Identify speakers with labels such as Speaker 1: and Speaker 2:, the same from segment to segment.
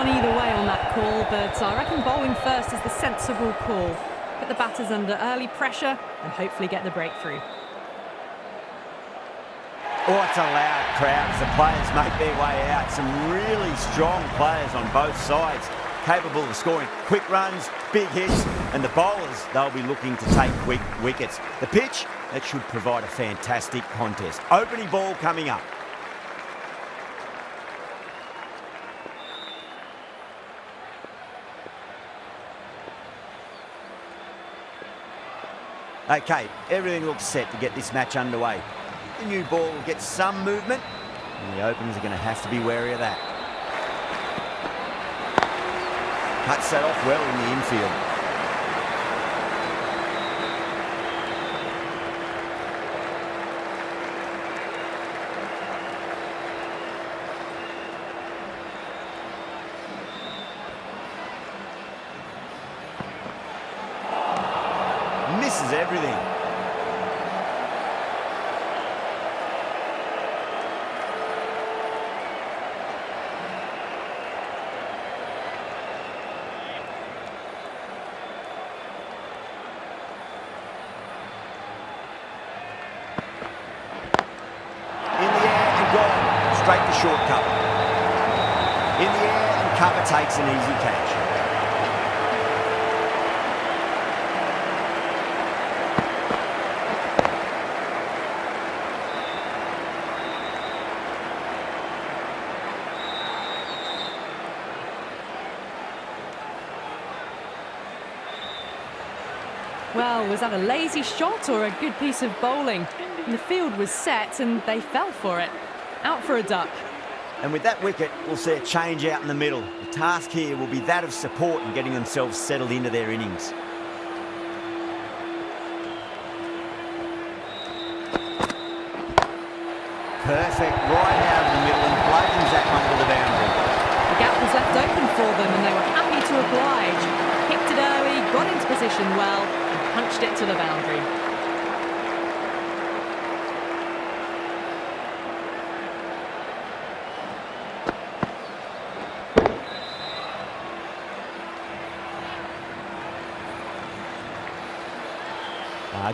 Speaker 1: gone either way on that call, but I reckon bowling first is the sensible call. Put the batters under early pressure and hopefully get the breakthrough.
Speaker 2: Oh, it's a loud crowd as the players make their way out. Some really strong players on both sides, capable of scoring quick runs, big hits, and the bowlers, they'll be looking to take quick wickets. The pitch, that should provide a fantastic contest. Opening ball coming up. Okay, everything looks set to get this match underway. The new ball will get some movement, and the openers are going to have to be wary of that. Cuts that off well in the infield. Misses everything. Straight to short cover. In the air and cover takes an easy catch.
Speaker 1: Well, was that a lazy shot or a good piece of bowling? The field was set and they fell for it. Out for a duck.
Speaker 2: And with that wicket, we'll see a change out in the middle. The task here will be that of support and getting themselves settled into their innings. Perfect, right out of the middle and bludgeons that one to the boundary.
Speaker 1: The gap was left open for them and they were happy to oblige. Kicked it early, got into position well, and punched it to the boundary.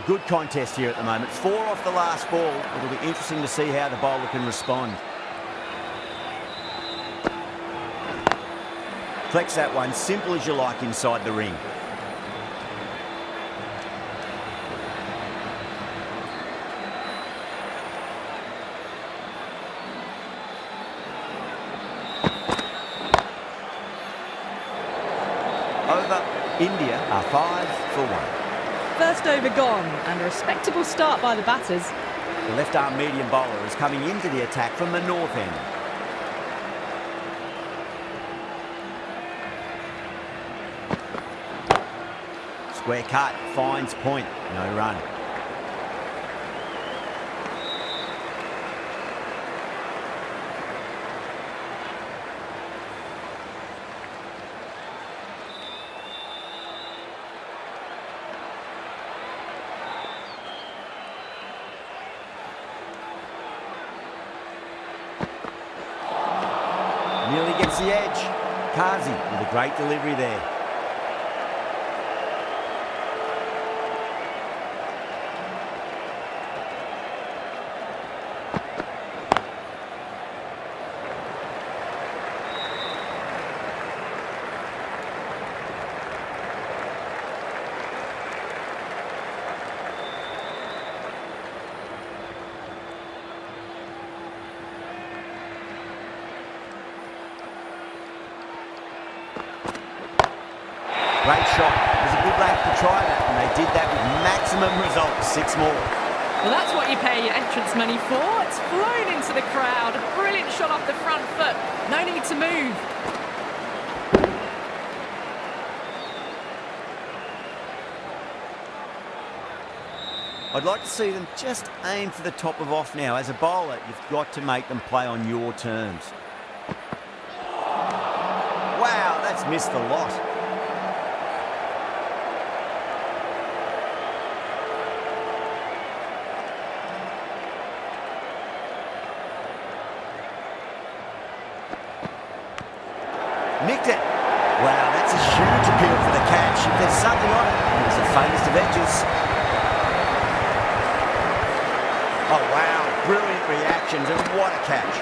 Speaker 2: Good contest here at the moment. 4 off the last ball. It'll be interesting to see how the bowler can respond. Flex that one, simple as you like inside the ring. Over, India are 5 for 1.
Speaker 1: First over gone, and a respectable start by the batters.
Speaker 2: The left-arm medium bowler is coming into the attack from the north end. Square cut, finds point, no run. Nearly gets the edge. Kazi with a great delivery there. Great shot. It was a good lad to try that, and they did that with maximum results. 6 more.
Speaker 1: Well, that's what you pay your entrance money for. It's flown into the crowd. A brilliant shot off the front foot. No need to move.
Speaker 2: I'd like to see them just aim for the top of off now. As a bowler, you've got to make them play on your terms. Wow, that's missed a lot. Nicked it. Wow, that's a huge appeal for the catch. If there's something on it, it's the faintest of edges. Oh, wow. Brilliant reactions, and what a catch.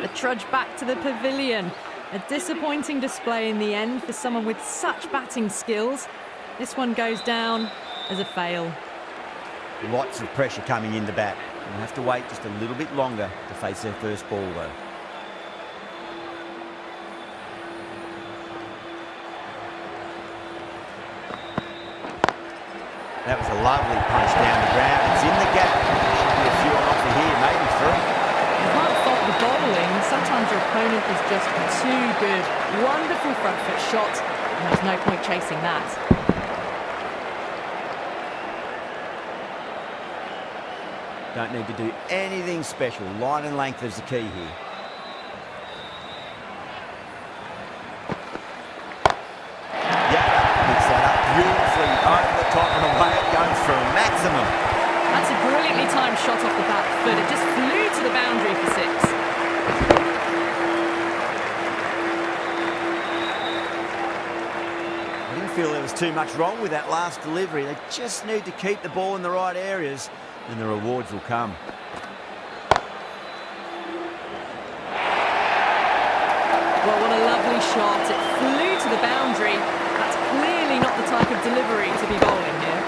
Speaker 1: A trudge back to the pavilion. A disappointing display in the end for someone with such batting skills. This one goes down as a fail.
Speaker 2: Lots of pressure coming in the bat. We'll have to wait just a little bit longer to face their first ball, though. That was a lovely punch down the ground. It's in the gap. Should be a few on offer here, maybe 3.
Speaker 1: You can't fault the bowling. Sometimes your opponent is just too good. Wonderful front foot shot, and there's no point chasing that.
Speaker 2: Don't need to do anything special. Line and length is the key here. Picks that up beautifully over the top and away it goes for a maximum.
Speaker 1: That's a brilliantly timed shot off the back foot. It just flew to the boundary for 6.
Speaker 2: I didn't feel there was too much wrong with that last delivery. They just need to keep the ball in the right areas and the rewards will come.
Speaker 1: Well, what a lovely shot. It flew to the boundary. That's clearly not the type of delivery to be bowling here.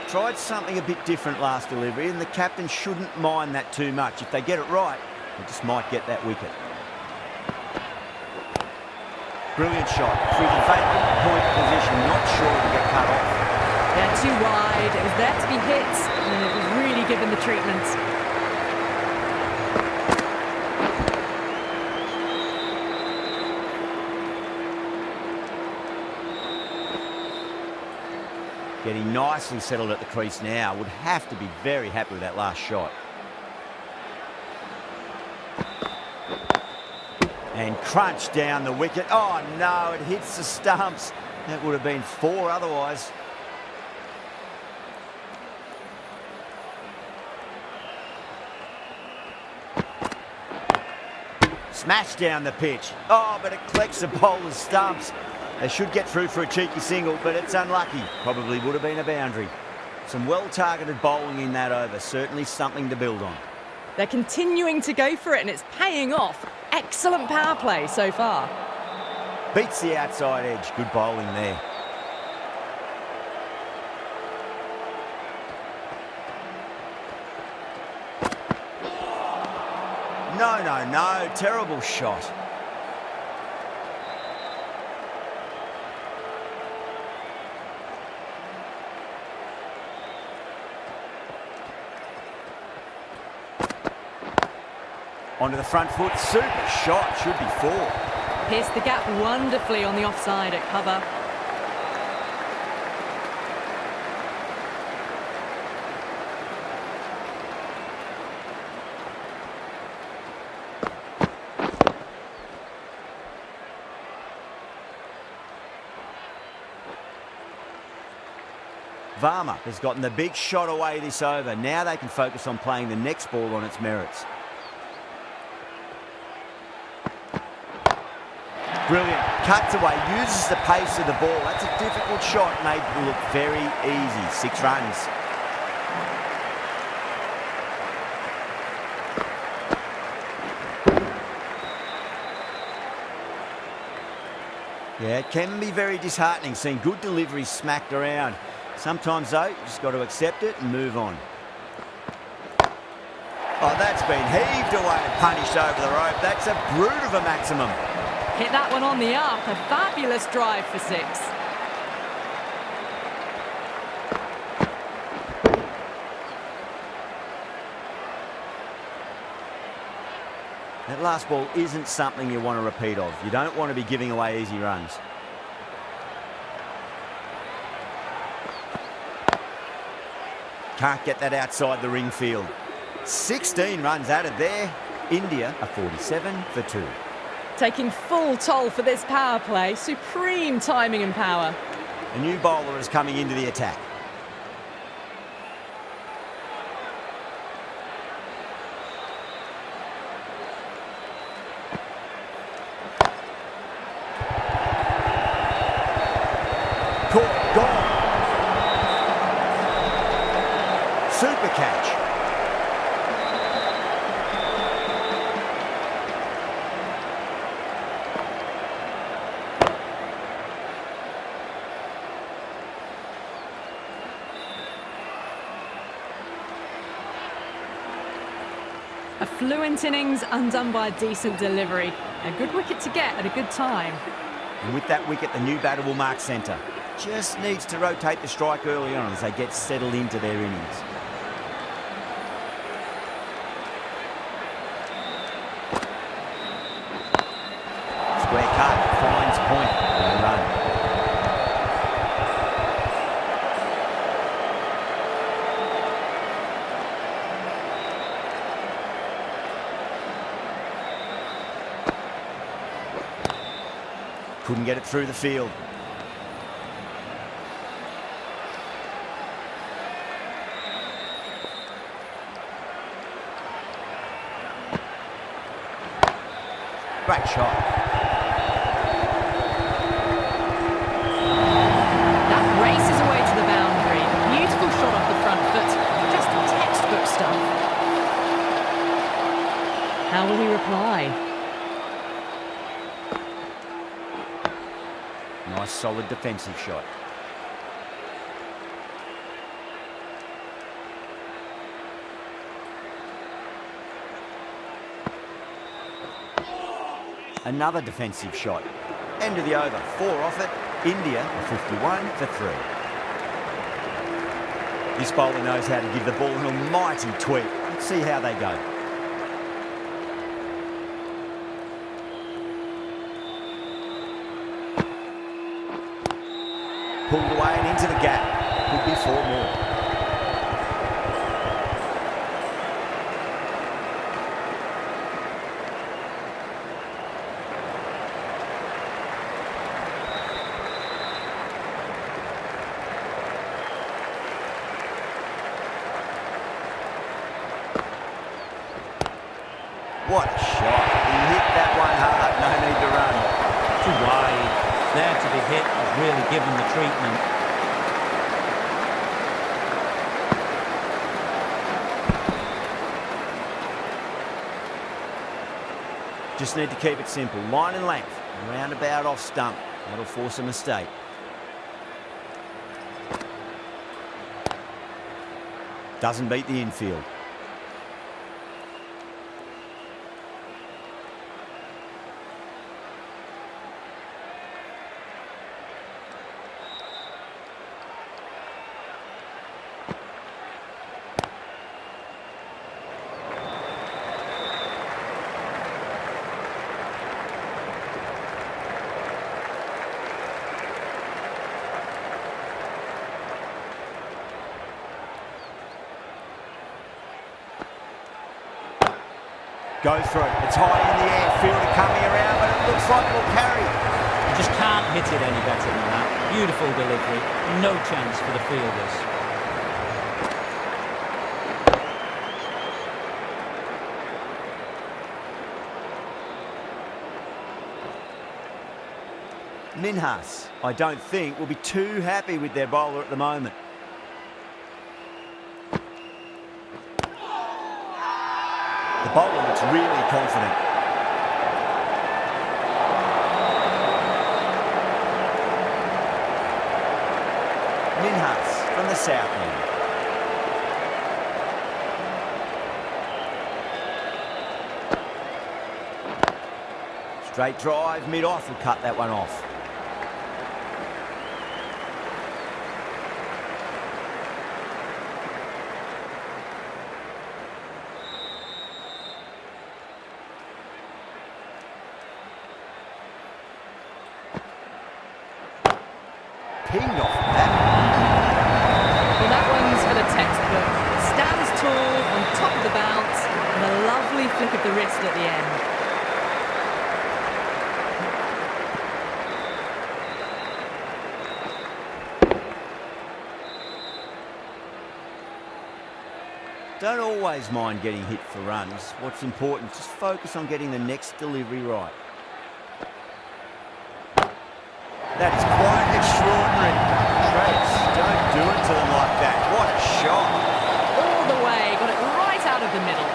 Speaker 2: Tried something a bit different last delivery, and the captain shouldn't mind that too much. If they get it right, they just might get that wicket. Brilliant shot through the vacant point position, not sure to get cut off.
Speaker 1: Yeah, too wide. It was there to be hit, and it was really given the treatment.
Speaker 2: Getting nicely settled at the crease now. Would have to be very happy with that last shot. And crunch down the wicket. Oh no, it hits the stumps. That would have been 4 otherwise. Smash down the pitch. Oh, but it collects the bowler's stumps. They should get through for a cheeky single, but it's unlucky. Probably would have been a boundary. Some well-targeted bowling in that over. Certainly something to build on.
Speaker 1: They're continuing to go for it, and it's paying off. Excellent power play so far.
Speaker 2: Beats the outside edge. Good bowling there. No, no, no. Terrible shot. Onto the front foot. Super shot. Should be 4.
Speaker 1: Pierced the gap wonderfully on the offside at cover.
Speaker 2: Varma has gotten the big shot away this over. Now they can focus on playing the next ball on its merits. Brilliant. Cuts away, uses the pace of the ball. That's a difficult shot, made it look very easy. 6 runs. Yeah, it can be very disheartening seeing good deliveries smacked around. Sometimes, though, you just got to accept it and move on. Oh, that's been heaved away and punished over the rope. That's a brute of a maximum.
Speaker 1: Hit that one on the up. A fabulous drive for 6.
Speaker 2: That last ball isn't something you want to repeat of. You don't want to be giving away easy runs. Can't get that outside the ring field. 16 runs added there. India are 47 for 2.
Speaker 1: Taking full toll for this power play. Supreme timing and power.
Speaker 2: A new bowler is coming into the attack. Caught, gone. Super catch.
Speaker 1: A fluent innings undone by a decent delivery. A good wicket to get at a good time.
Speaker 2: And with that wicket, the new batter will mark centre. Just needs to rotate the strike early on as they get settled into their innings. Square cut, finds point, no run. Couldn't get it through the field. Great shot.
Speaker 1: That races away to the boundary. Beautiful shot off the front foot. Just textbook stuff. How will he reply?
Speaker 2: Nice solid defensive shot. Another defensive shot. End of the over. 4 off it. India are 51 for 3. This bowler knows how to give the ball an almighty tweak. Let's see how they go. Pulled away and into the gap. Could be 4 more. What a shot. He hit that one hard. No need to run.
Speaker 3: Too wide. There to be hit was really given the treatment.
Speaker 2: Just need to keep it simple. Line and length. Roundabout off stump. That'll force a mistake. Doesn't beat the infield. Go through. It's high in the air. Fielder coming around, but it looks like it'll carry.
Speaker 3: You just can't hit it any better than that. Beautiful delivery. No chance for the fielders.
Speaker 2: Minhas, I don't think, will be too happy with their bowler at the moment. The bowler looks really confident. Minhas from the south end. Straight drive, mid-off, will cut that one off. Pinged off that.
Speaker 1: Well, that one's for the textbook. lovely flick of the wrist at the end.
Speaker 2: Don't always mind getting hit for runs. What's important, just focus on getting the next delivery right. That is quite extraordinary. Trace, don't do it to them like that. What a shot.
Speaker 1: All the way, got it right out of the middle.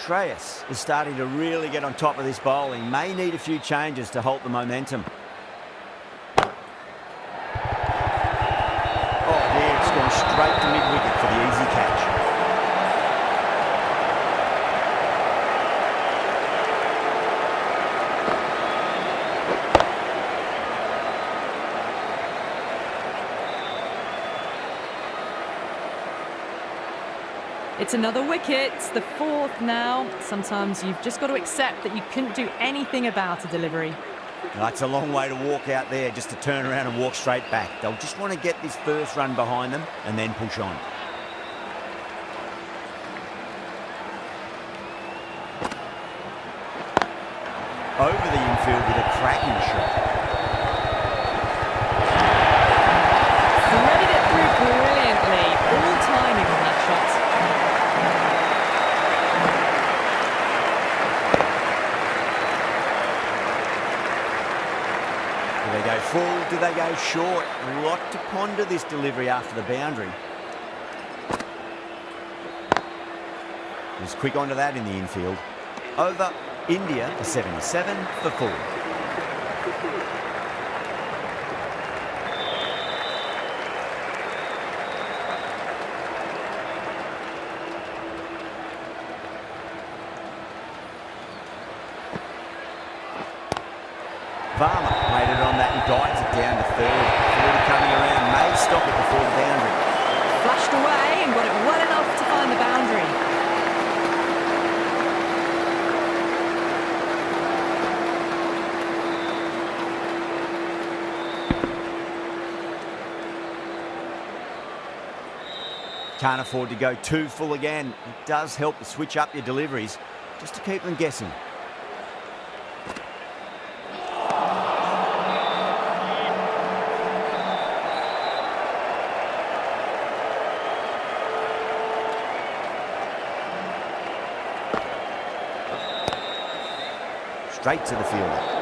Speaker 2: Treyas is starting to really get on top of this bowling. May need a few changes to halt the momentum. Oh dear, it's gone straight to mid-wicket for the easy catch.
Speaker 1: It's another wicket, it's the fourth now. Sometimes you've just got to accept that you couldn't do anything about a delivery.
Speaker 2: That's a long way to walk out there just to turn around and walk straight back. They'll just want to get this first run behind them and then push on. Over the infield with a cracking shot.
Speaker 1: Threaded it through brilliantly. All timing on that shot.
Speaker 2: Do they go full? Do they go short? A lot to ponder this delivery after the boundary. Was quick onto that in the infield. Over. India a 77 for 4. Varma made it on that and guides it down to third. 40 coming around, may stop it before the boundary.
Speaker 1: Flashed away and got it well enough to find the boundary.
Speaker 2: Can't afford to go too full again. It does help to switch up your deliveries just to keep them guessing. Straight to the fielder.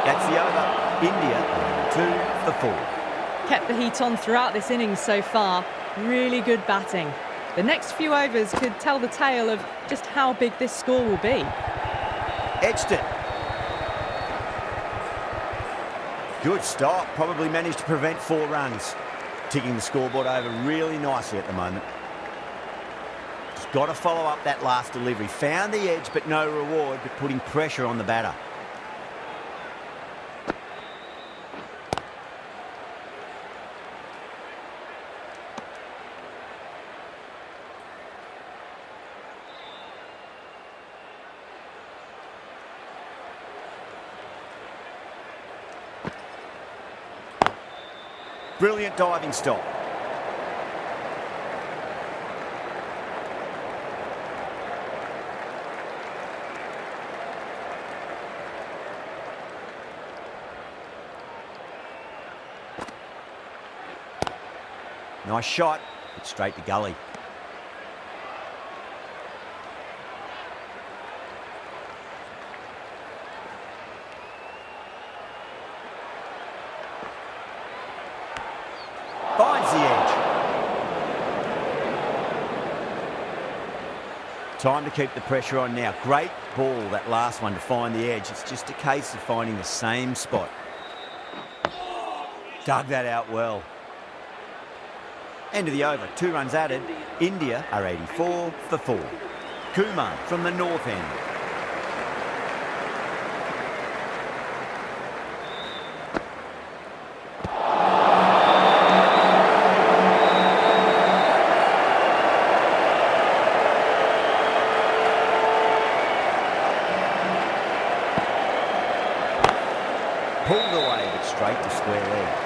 Speaker 2: That's the over. India 2 for 4.
Speaker 1: Kept the heat on throughout this innings so far. Really good batting. The next few overs could tell the tale of just how big this score will be.
Speaker 2: Edged it. Good stop. Probably managed to prevent 4 runs. Ticking the scoreboard over really nicely at the moment. Just got to follow up that last delivery. Found the edge, but no reward, but putting pressure on the batter. Brilliant diving stop. Nice shot, but straight to gully. Time to keep the pressure on now. Great ball, that last one, to find the edge. It's just a case of finding the same spot. Dug that out well. End of the over. 2 runs added. India are 84 for 4. Kumar from the north end. Pulled away, but straight to square leg.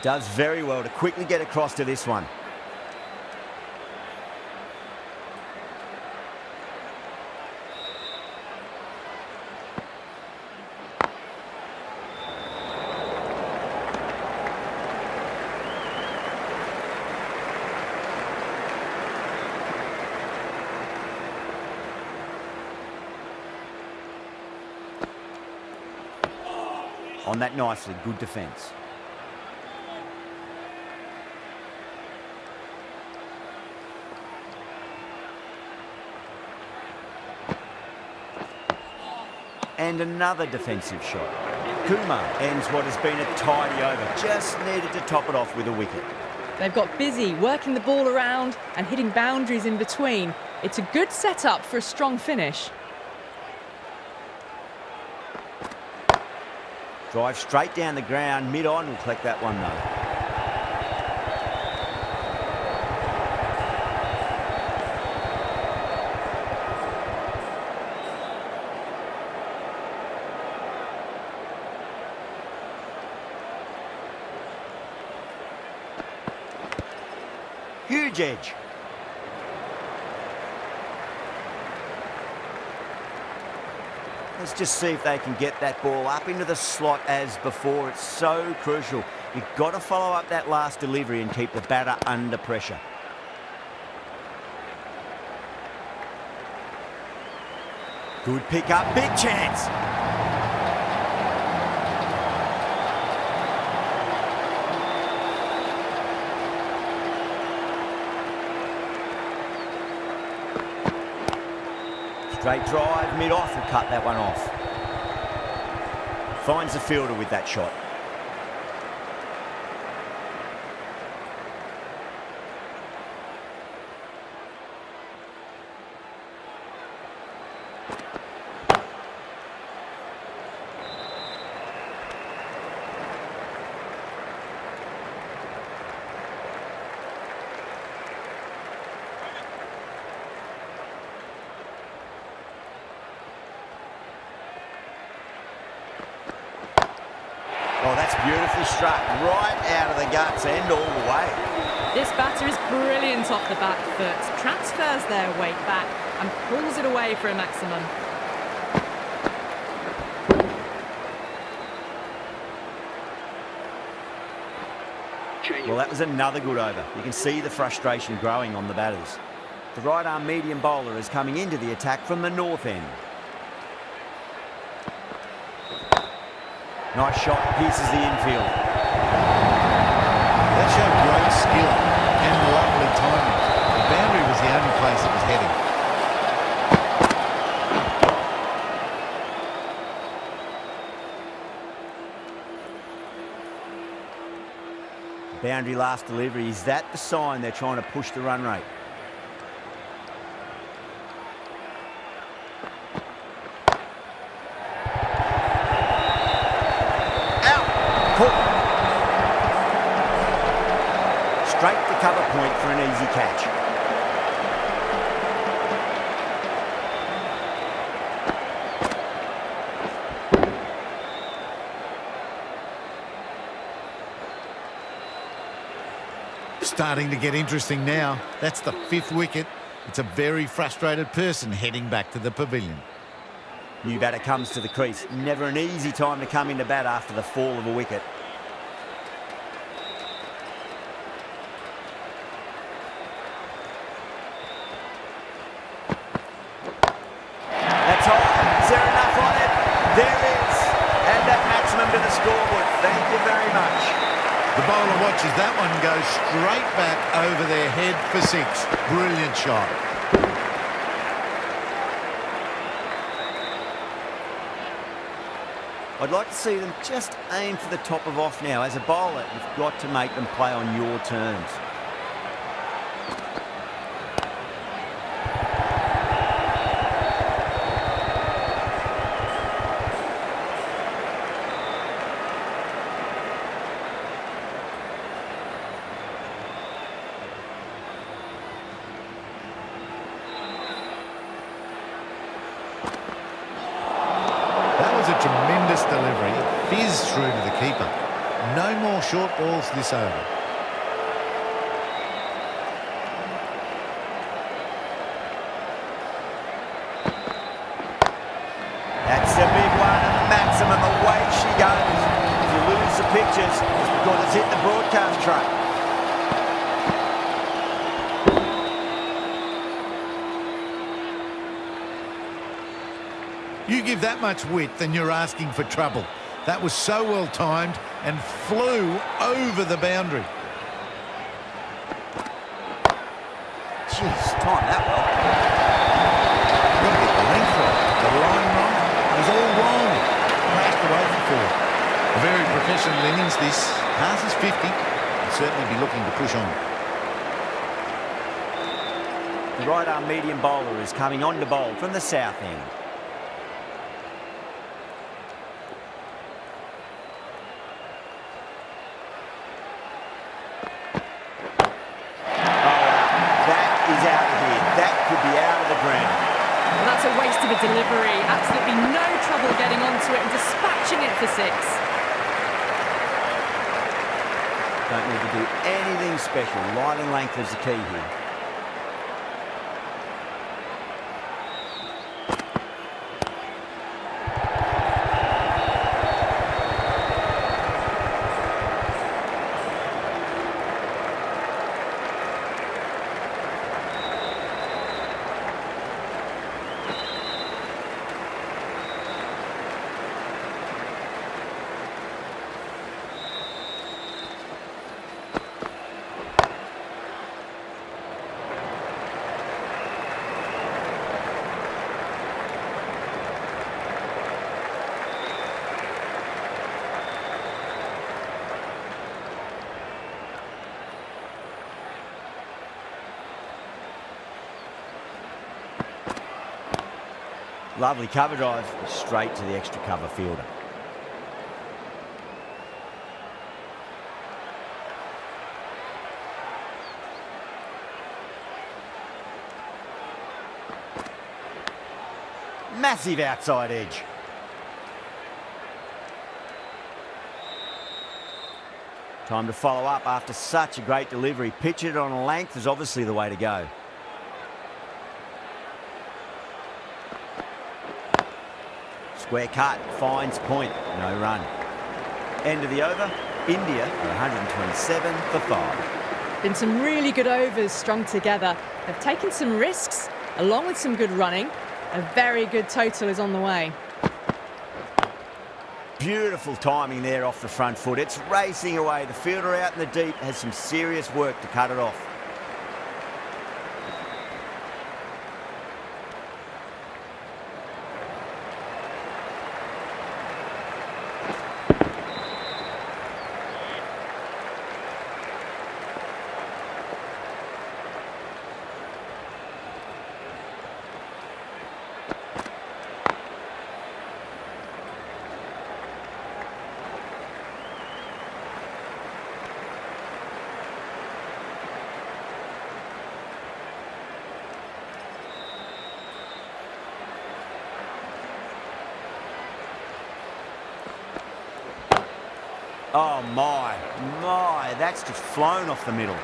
Speaker 2: Does very well to quickly get across to this one. On that nicely, good defence. And another defensive shot. Kumar ends what has been a tidy over. Just needed to top it off with a wicket.
Speaker 1: They've got busy working the ball around and hitting boundaries in between. It's a good setup for a strong finish.
Speaker 2: Drive straight down the ground, mid-on, will collect that one though. Huge edge. Let's just see if they can get that ball up into the slot as before. It's so crucial. You've got to follow up that last delivery and keep the batter under pressure. Good pick up, big chance. Straight drive, mid-off, will cut that one off. Finds the fielder with that shot. Oh, that's beautifully struck, right out of the guts and all the way.
Speaker 1: This batter is brilliant off the back foot, transfers their weight back and pulls it away for a maximum.
Speaker 2: Well, that was another good over. You can see the frustration growing on the batters. The right-arm medium bowler is coming into the attack from the north end. Nice shot, pierces the infield.
Speaker 4: That showed great skill and lovely timing. The boundary was the only place it was heading.
Speaker 2: Boundary last delivery. Is that the sign they're trying to push the run rate? Straight to cover point for an easy catch.
Speaker 4: Starting to get interesting now. That's the 5th wicket. It's a very frustrated person heading back to the pavilion.
Speaker 2: New batter comes to the crease. Never an easy time to come into bat after the fall of a wicket. very much.
Speaker 4: The bowler watches that one go straight back over their head for 6. Brilliant shot.
Speaker 2: I'd like to see them just aim for the top of off now. As a bowler, you've got to make them play on your terms.
Speaker 4: That was a tremendous delivery. It fizzed through to the keeper. No more short balls this over.
Speaker 2: That's a big one, and the maximum, away she goes. If you lose the pictures, it's because it's hit the broadcast truck.
Speaker 4: You give that much width and you're asking for trouble. That was so well timed and flew over the boundary.
Speaker 2: Jeez, time that well.
Speaker 4: Got to get the length right. The line right. It was all wrong. Crashed away for 4. A very professional innings this. Passes 50. He'll certainly be looking to push on.
Speaker 2: The right-arm medium bowler is coming on to bowl from the south end.
Speaker 1: And that's a waste of a delivery. Absolutely no trouble getting onto it and dispatching it for 6.
Speaker 2: Don't need to do anything special. Line and length is the key here. Lovely cover drive, straight to the extra cover fielder. Massive outside edge. Time to follow up after such a great delivery. Pitch it on a length is obviously the way to go. Square cut, finds point, no run. End of the over, India are 127 for 5.
Speaker 1: Been some really good overs strung together. They've taken some risks, along with some good running. A very good total is on the way.
Speaker 2: Beautiful timing there off the front foot. It's racing away. The fielder out in the deep has some serious work to cut it off. Oh my, that's just flown off the middle.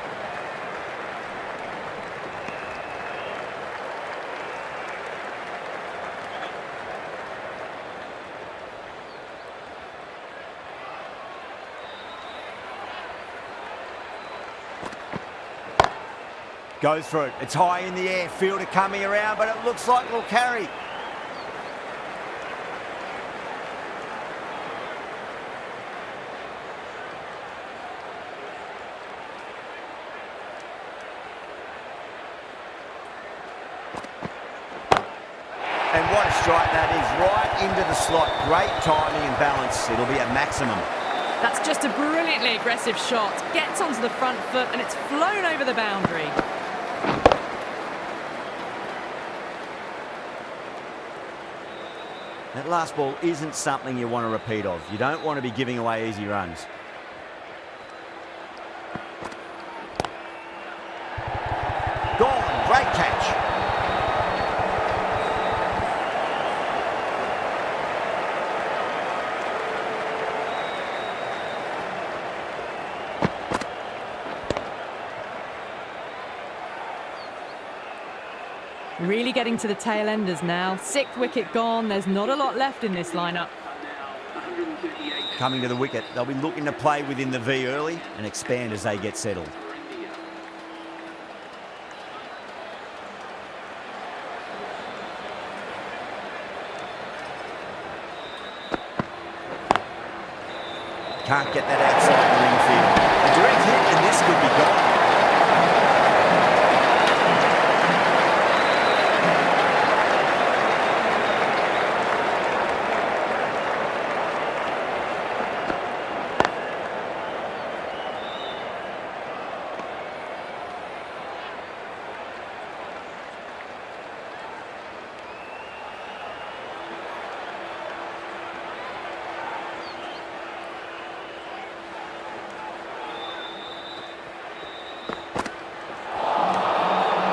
Speaker 2: Goes for it, it's high in the air, fielder coming around, but it looks like it'll carry. And what a strike that is, right into the slot. Great timing and balance. It'll be a maximum.
Speaker 1: That's just a brilliantly aggressive shot. Gets onto the front foot and it's flown over the boundary.
Speaker 2: That last ball isn't something you want to repeat of. You don't want to be giving away easy runs. Gone, great catch.
Speaker 1: Really getting to the tail enders now. 6th wicket gone. There's not a lot left in this lineup.
Speaker 2: Coming to the wicket, they'll be looking to play within the V early and expand as they get settled. Can't get that outside the infield. A direct hit and this could be gone.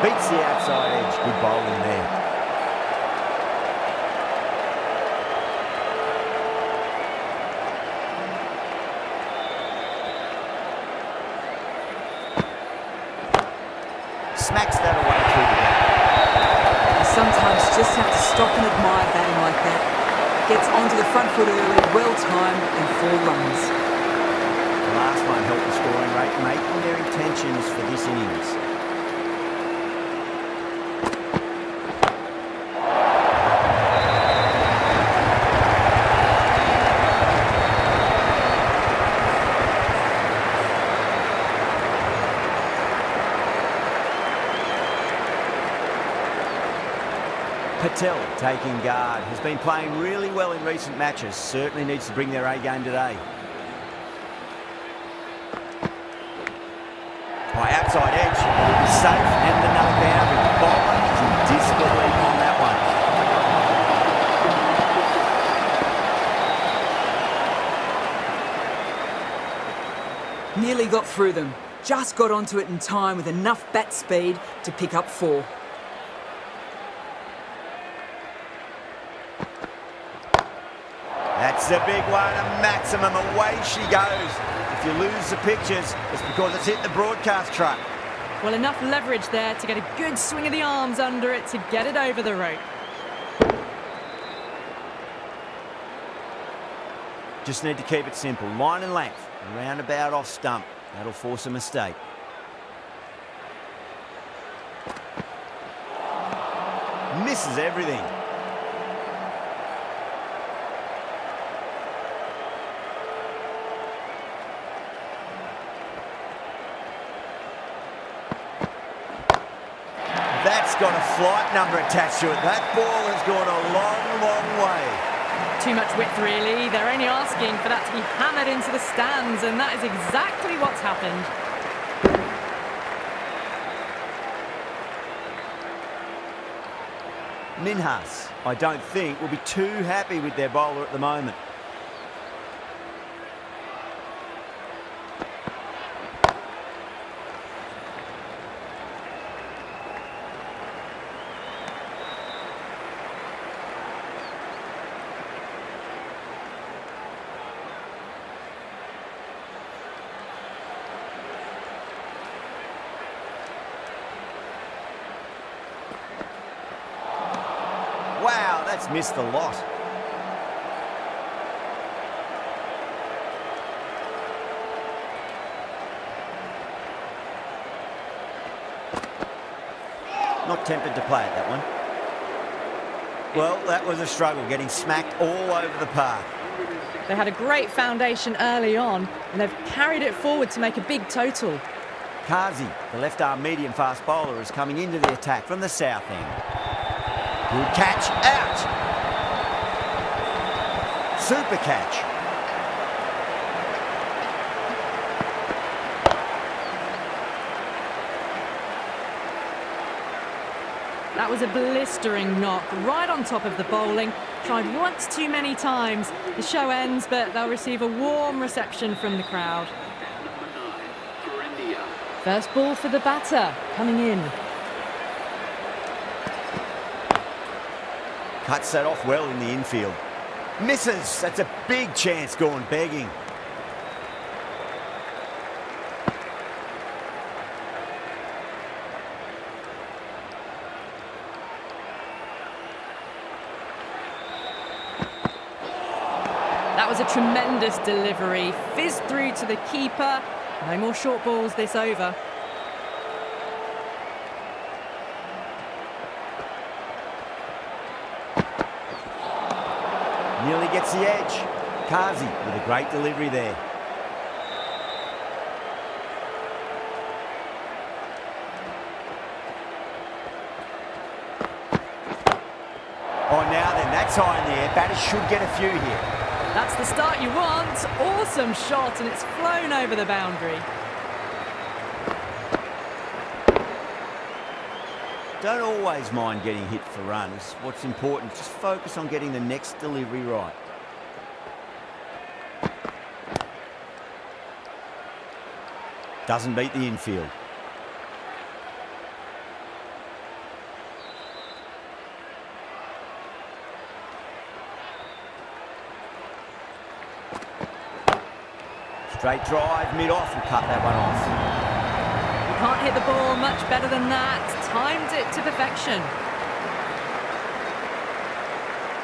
Speaker 2: Beats the outside edge. Good bowling there. Smacks that away through the gap.
Speaker 5: You sometimes just have to stop and admire batting like that. Gets onto the front foot early, well timed, and 4 runs.
Speaker 2: The last one helped the scoring rate, making their intentions for this innings. Patel taking guard, has been playing really well in recent matches, certainly needs to bring their A game today. By outside edge, it'll be safe and another boundary. The bowler is in disbelief on that
Speaker 5: one. Nearly got through them. Just got onto it in time with enough bat speed to pick up 4.
Speaker 2: That's a big one, a maximum. Away she goes. If you lose the pictures, it's because it's hit the broadcast truck.
Speaker 1: Well, enough leverage there to get a good swing of the arms under it to get it over the rope.
Speaker 2: Just need to keep it simple. Line and length, roundabout off stump. That'll force a mistake. Misses everything. That's got a flight number attached to it. That ball has gone a long, long way.
Speaker 1: Too much width, really. They're only asking for that to be hammered into the stands, and that is exactly what's happened.
Speaker 2: Minhas, I don't think, will be too happy with their bowler at the moment. Wow, that's missed a lot. Not tempted to play it, that one. Well, that was a struggle, getting smacked all over the park.
Speaker 1: They had a great foundation early on, and they've carried it forward to make a big total.
Speaker 2: Kazi, the left-arm medium-fast bowler, is coming into the attack from the south end. Good catch, out. Super catch.
Speaker 1: That was a blistering knock right on top of the bowling. Tried once too many times. The show ends, but they'll receive a warm reception from the crowd. First ball for the batter, coming in.
Speaker 2: Cuts that off well in the infield. Misses. That's a big chance going begging.
Speaker 1: That was a tremendous delivery. Fizzed through to the keeper. No more short balls this over.
Speaker 2: Nearly gets the edge. Kazi with a great delivery there. Oh, now then, that's high in the air. Batters should get a few here.
Speaker 1: That's the start you want. Awesome shot, and it's flown over the boundary.
Speaker 2: Don't always mind getting hit for runs. What's important, just focus on getting the next delivery right. Doesn't beat the infield. Straight drive, mid-off, and cut that one off.
Speaker 1: You can't hit the ball much better than that. Timed it to perfection.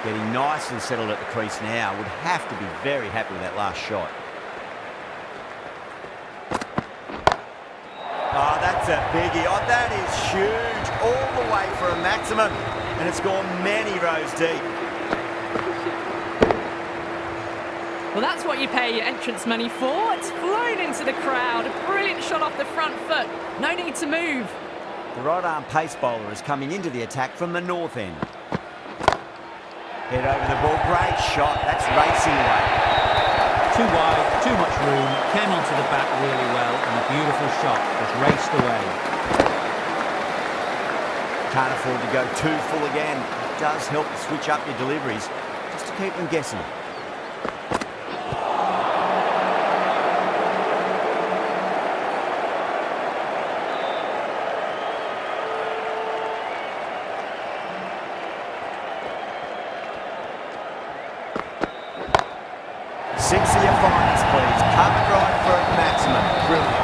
Speaker 2: Getting nice and settled at the crease now. Would have to be very happy with that last shot. Oh, that's a biggie. Oh, that is huge. All the way for a maximum. And it's gone many rows deep.
Speaker 1: Well, that's what you pay your entrance money for. It's flown into the crowd. A brilliant shot off the front foot. No need to move.
Speaker 2: The right-arm pace bowler is coming into the attack from the north end. Head over the ball. Great shot. That's racing away.
Speaker 3: Too wide, too much room, came onto the bat really well, and a beautiful shot was raced away.
Speaker 2: Can't afford to go too full again. It does help to switch up your deliveries, just to keep them guessing. Six of your finest, please. Covered right for a maximum. Brilliant.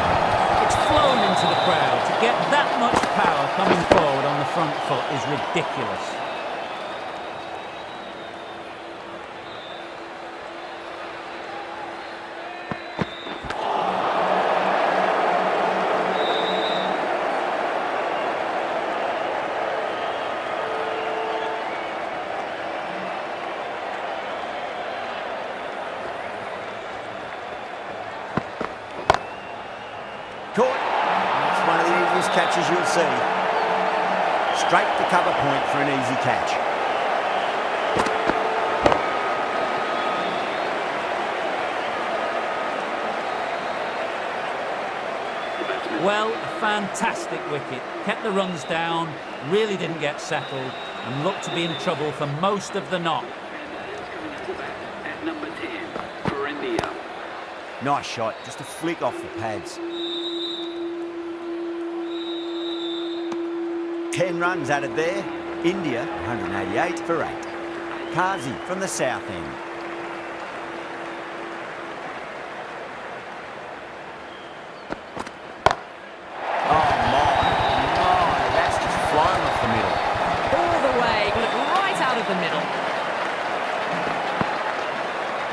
Speaker 3: It's flown into the crowd. To get that much power coming forward on the front foot is ridiculous.
Speaker 2: Caught. That's one of the easiest catches you'll see. Straight to cover point for an easy catch.
Speaker 3: Well, a fantastic wicket. Kept the runs down, really didn't get settled, and looked to be in trouble for most of the knock.
Speaker 6: At number 10 for India.
Speaker 2: Nice shot. Just a flick off the pads. 10 runs added there. India, 188 for 8. Kazi from the south end. Oh my, that's just flown off the middle.
Speaker 1: All the way, got it right out of the middle.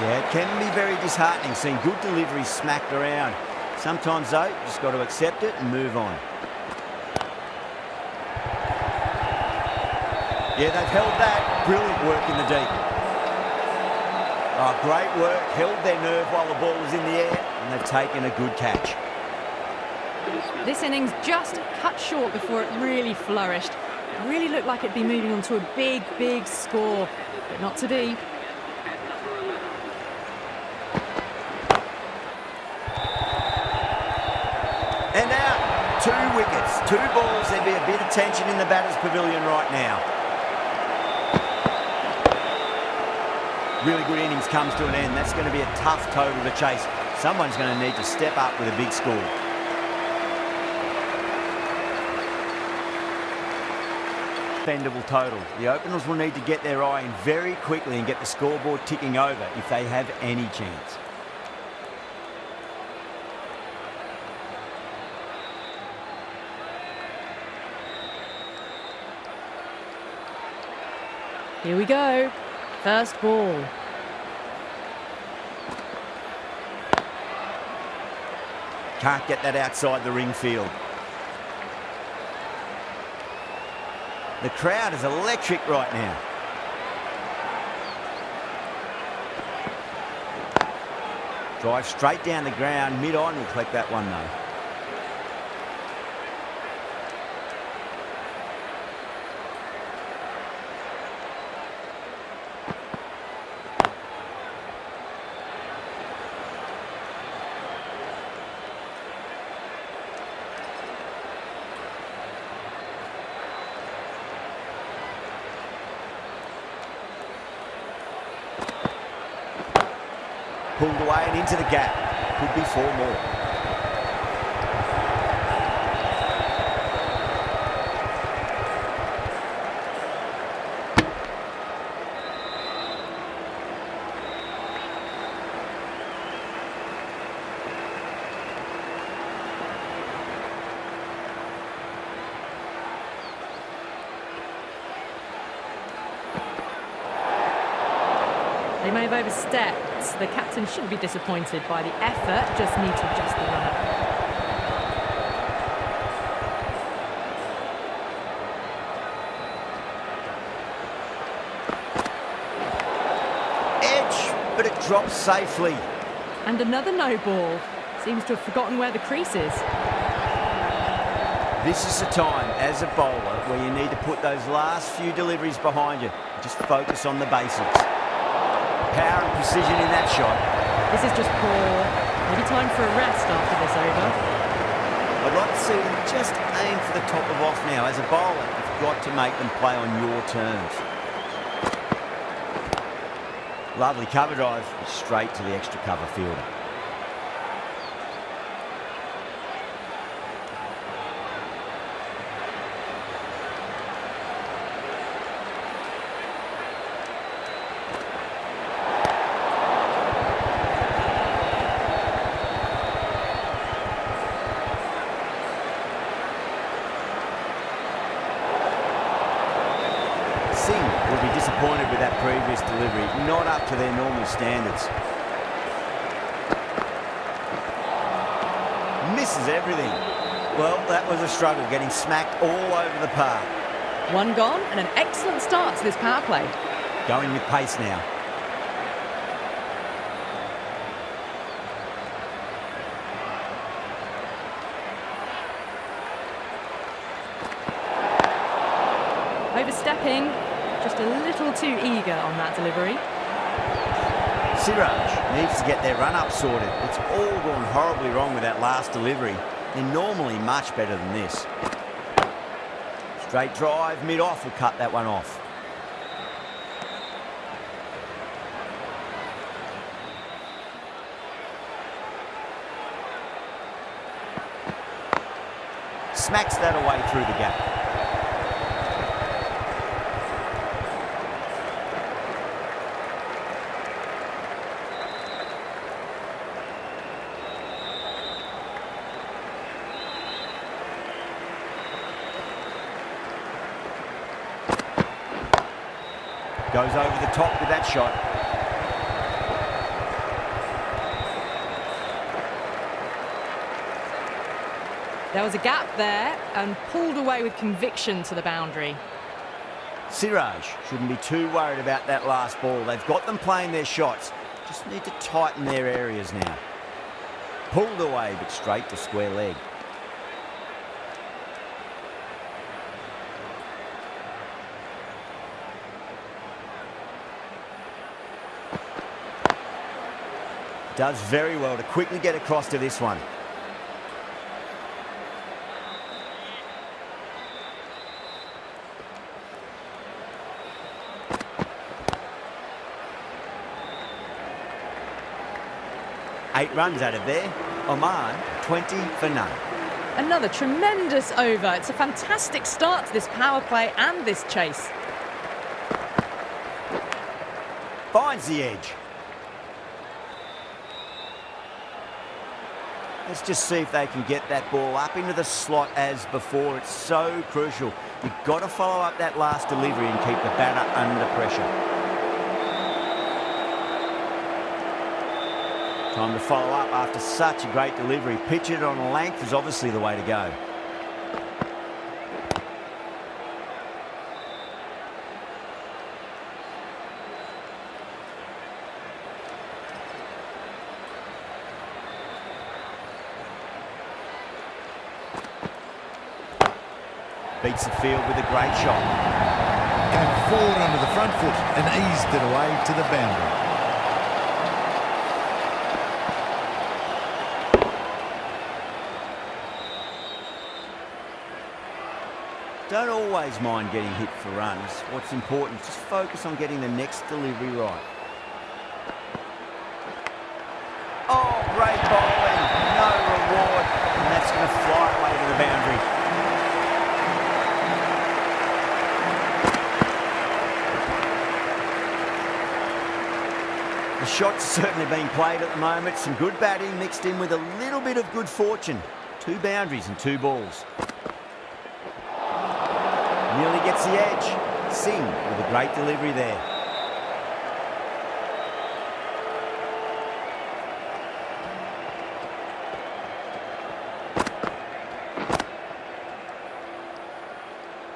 Speaker 2: Yeah, it can be very disheartening seeing good deliveries smacked around. Sometimes though, you just got to accept it and move on. Yeah, they've held that. Brilliant work in the deep. Oh, great work. Held their nerve while the ball was in the air, and they've taken a good catch.
Speaker 1: This innings just cut short before it really flourished. Really looked like it'd be moving on to a big, big score, but not to be.
Speaker 2: And out, 2 wickets, 2 balls. There'd be a bit of tension in the batter's pavilion right now. Really good innings comes to an end. That's going to be a tough total to chase. Someone's going to need to step up with a big score. Defendable total. The openers will need to get their eye in very quickly and get the scoreboard ticking over if they have any chance.
Speaker 1: Here we go. First ball.
Speaker 2: Can't get that outside the ring field. The crowd is electric right now. Drive straight down the ground. Mid-on will collect that one though. Pulled away and into the gap. Could be 4 more.
Speaker 1: They may have overstepped. The captain shouldn't be disappointed by the effort, just need to adjust the run-up.
Speaker 2: Edge, but it drops safely.
Speaker 1: And another no ball. Seems to have forgotten where the crease is.
Speaker 2: This is the time, as a bowler, where you need to put those last few deliveries behind you. Just focus on the basics. Power and precision in that shot.
Speaker 1: This is just poor. Maybe time for a rest after this over.
Speaker 2: I'd like to see them just aim for the top of off now. As a bowler, you've got to make them play on your terms. Lovely cover drive, straight to the extra cover fielder. Will be disappointed with that previous delivery, not up to their normal standards. Misses everything. Well, that was a struggle, getting smacked all over the park.
Speaker 1: One gone and an excellent start to this power play.
Speaker 2: Going with pace now.
Speaker 1: Overstepping. Just a little too eager on that delivery.
Speaker 2: Siraj needs to get their run-up sorted. It's all gone horribly wrong with that last delivery. They're normally much better than this. Straight drive, mid-off will cut that one off. Smacks that away through the gap. Goes over the top with that shot.
Speaker 1: There was a gap there and pulled away with conviction to the boundary.
Speaker 2: Siraj shouldn't be too worried about that last ball. They've got them playing their shots. Just need to tighten their areas now. Pulled away, but straight to square leg. Does very well to quickly get across to this one. Eight runs out of there. Oman, 20 for none.
Speaker 1: Another tremendous over. It's a fantastic start to this power play and this chase.
Speaker 2: Finds the edge. Let's just see if they can get that ball up into the slot as before. It's so crucial. You've got to follow up that last delivery and keep the batter under pressure. Time to follow up after such a great delivery. Pitch it on length is obviously the way to go. Beats the field with a great shot.
Speaker 4: Came forward under the front foot and eased it away to the boundary.
Speaker 2: Don't always mind getting hit for runs. What's important is just focus on getting the next delivery right. Oh, great bowling. No reward. And that's going to fly away to the boundary. The shot's certainly being played at the moment. Some good batting mixed in with a little bit of good fortune. 2 boundaries and 2 balls. Nearly gets the edge. Singh with a great delivery there.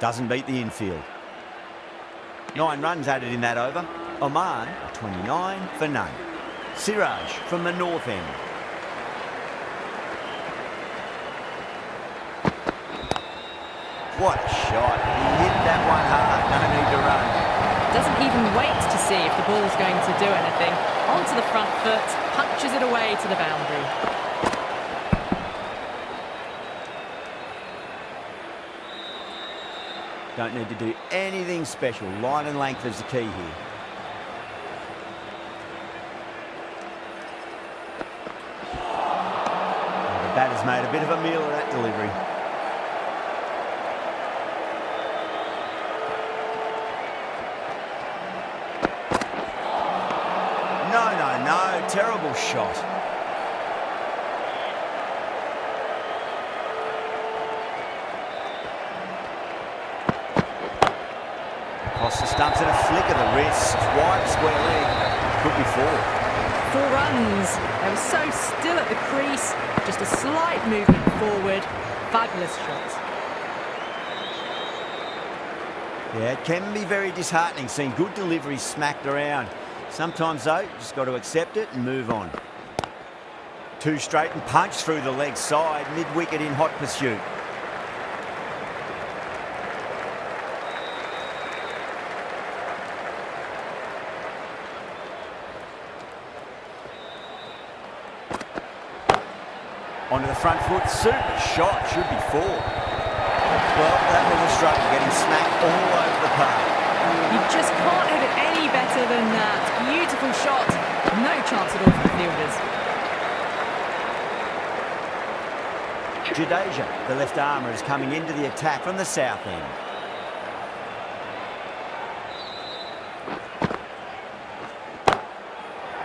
Speaker 2: Doesn't beat the infield. 9 runs added in that over. Oman, 29 for none. Siraj from the north end. What a shot. He hit that one hard. No need to run.
Speaker 1: Doesn't even wait to see if the ball's going to do anything. Onto the front foot, punches it away to the boundary.
Speaker 2: Don't need to do anything special. Line and length is the key here. The batter's made a bit of a meal of that delivery. No, terrible shot. Across the stumps and a flick of the wrist. Wide square leg. Could be 4.
Speaker 1: 4 runs. They were so still at the crease. Just a slight movement forward. Fabulous shot.
Speaker 2: Yeah, it can be very disheartening seeing good deliveries smacked around. Sometimes, though, you just got to accept it and move on. 2 straight and punch through the leg side, mid-wicket in hot pursuit. Onto the front foot, super shot, should be 4. Well, that was a struggle, getting smacked all over the park.
Speaker 1: You just can't hit it any better than that. Beautiful shot. No chance at all for the fielders.
Speaker 2: Jadeja, the left armour, is coming into the attack from the south end.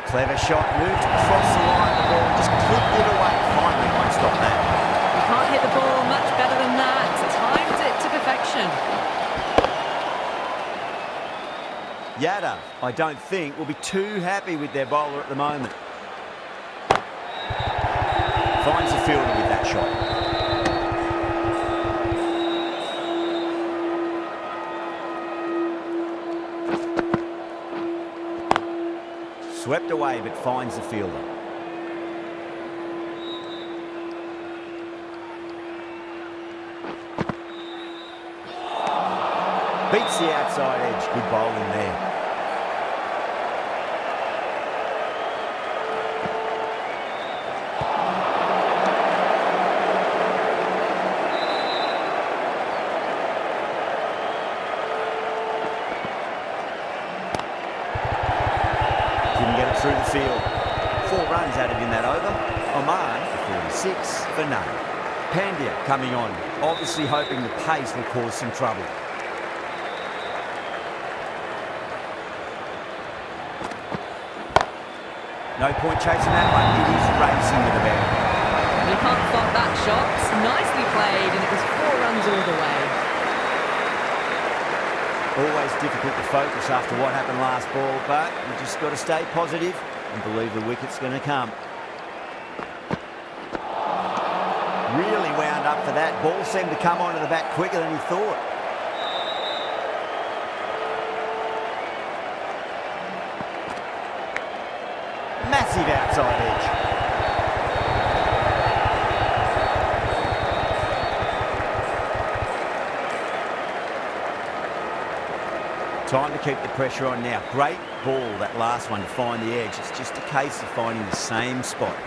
Speaker 2: Clever shot, moved across the line, the ball just clipped it away. Finally won't stop that.
Speaker 1: You can't hit the ball much better than that. Timed it to perfection.
Speaker 2: Yadav, I don't think, will be too happy with their bowler at the moment. Finds the fielder with that shot. Swept away, but finds the fielder. Beats the outside edge. Good bowling there. field. 4 runs added in that over. Oman 46 for none. Pandya coming on, obviously hoping the pace will cause some trouble. No point chasing that one. It is racing with the boundary.
Speaker 1: You can't fault that shot. It's nicely played, and it was 4 runs all the way.
Speaker 2: Always difficult to focus after what happened last ball, but you just got to stay positive and believe the wicket's going to come. Really wound up for that. Ball seemed to come onto the bat quicker than he thought. Massive outside edge. Time to keep the pressure on now. Great ball, that last one, to find the edge. It's just a case of finding the same spot.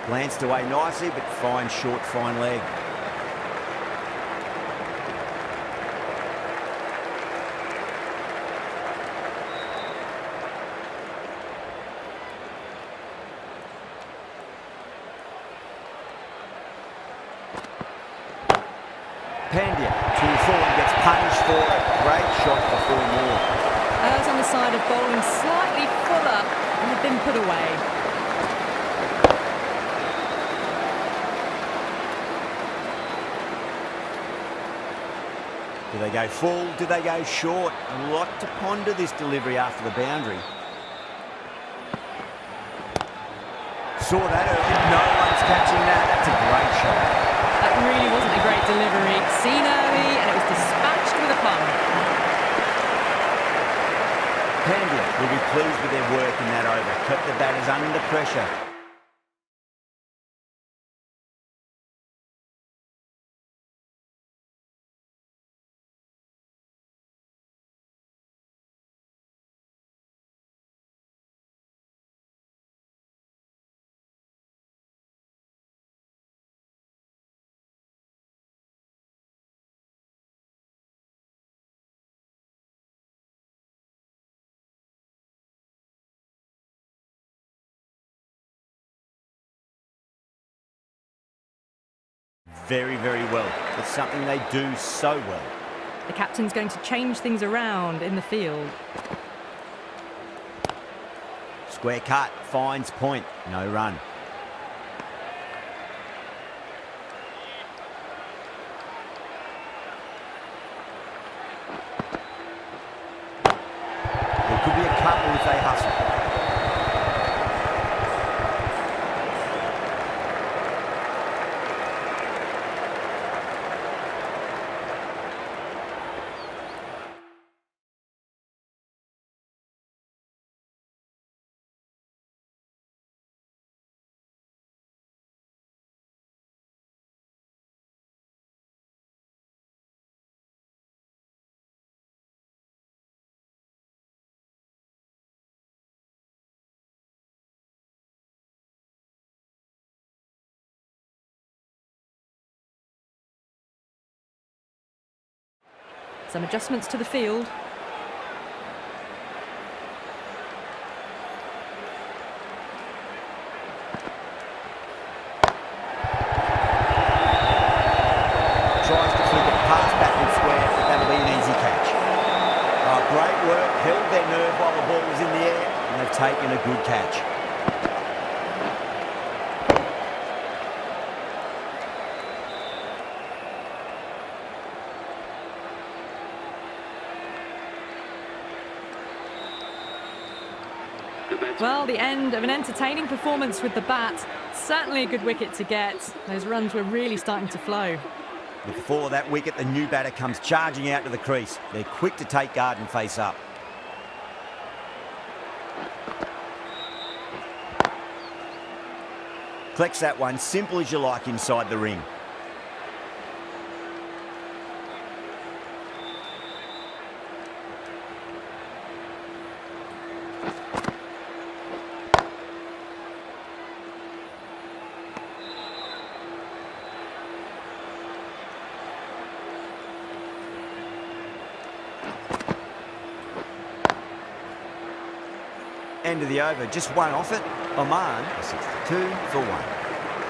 Speaker 2: Glanced away nicely, but fine, short, fine leg. Pandya, 2-4, and gets punished for it. Great shot for 4 more.
Speaker 1: Errs on the side of bowling slightly fuller and have been put away.
Speaker 2: Do they go full? Do they go short? A lot to ponder this delivery after the boundary. Saw that early. No one's catching that. That's a great shot.
Speaker 1: That really wasn't a great delivery. Seen early, and it was dispatched with a plum.
Speaker 2: Pandya will be pleased with their work in that over. Kept the batters under pressure. Very, very well. It's something they do so well.
Speaker 1: The captain's going to change things around in the field.
Speaker 2: Square cut, finds point, no run. There could be a couple if they hustle.
Speaker 1: Some adjustments to the field.
Speaker 2: Tries to flick it past backward square, but that'll be an easy catch. Oh, great work, held their nerve while the ball was in the air, and they've taken a good catch.
Speaker 1: Well, the end of an entertaining performance with the bat. Certainly a good wicket to get. Those runs were really starting to flow.
Speaker 2: With the fall of that wicket, the new batter comes charging out to the crease. They're quick to take guard and face up. Collects that one, simple as you like, inside the ring. End of the over, just one off it. Oman, a 62 for 1.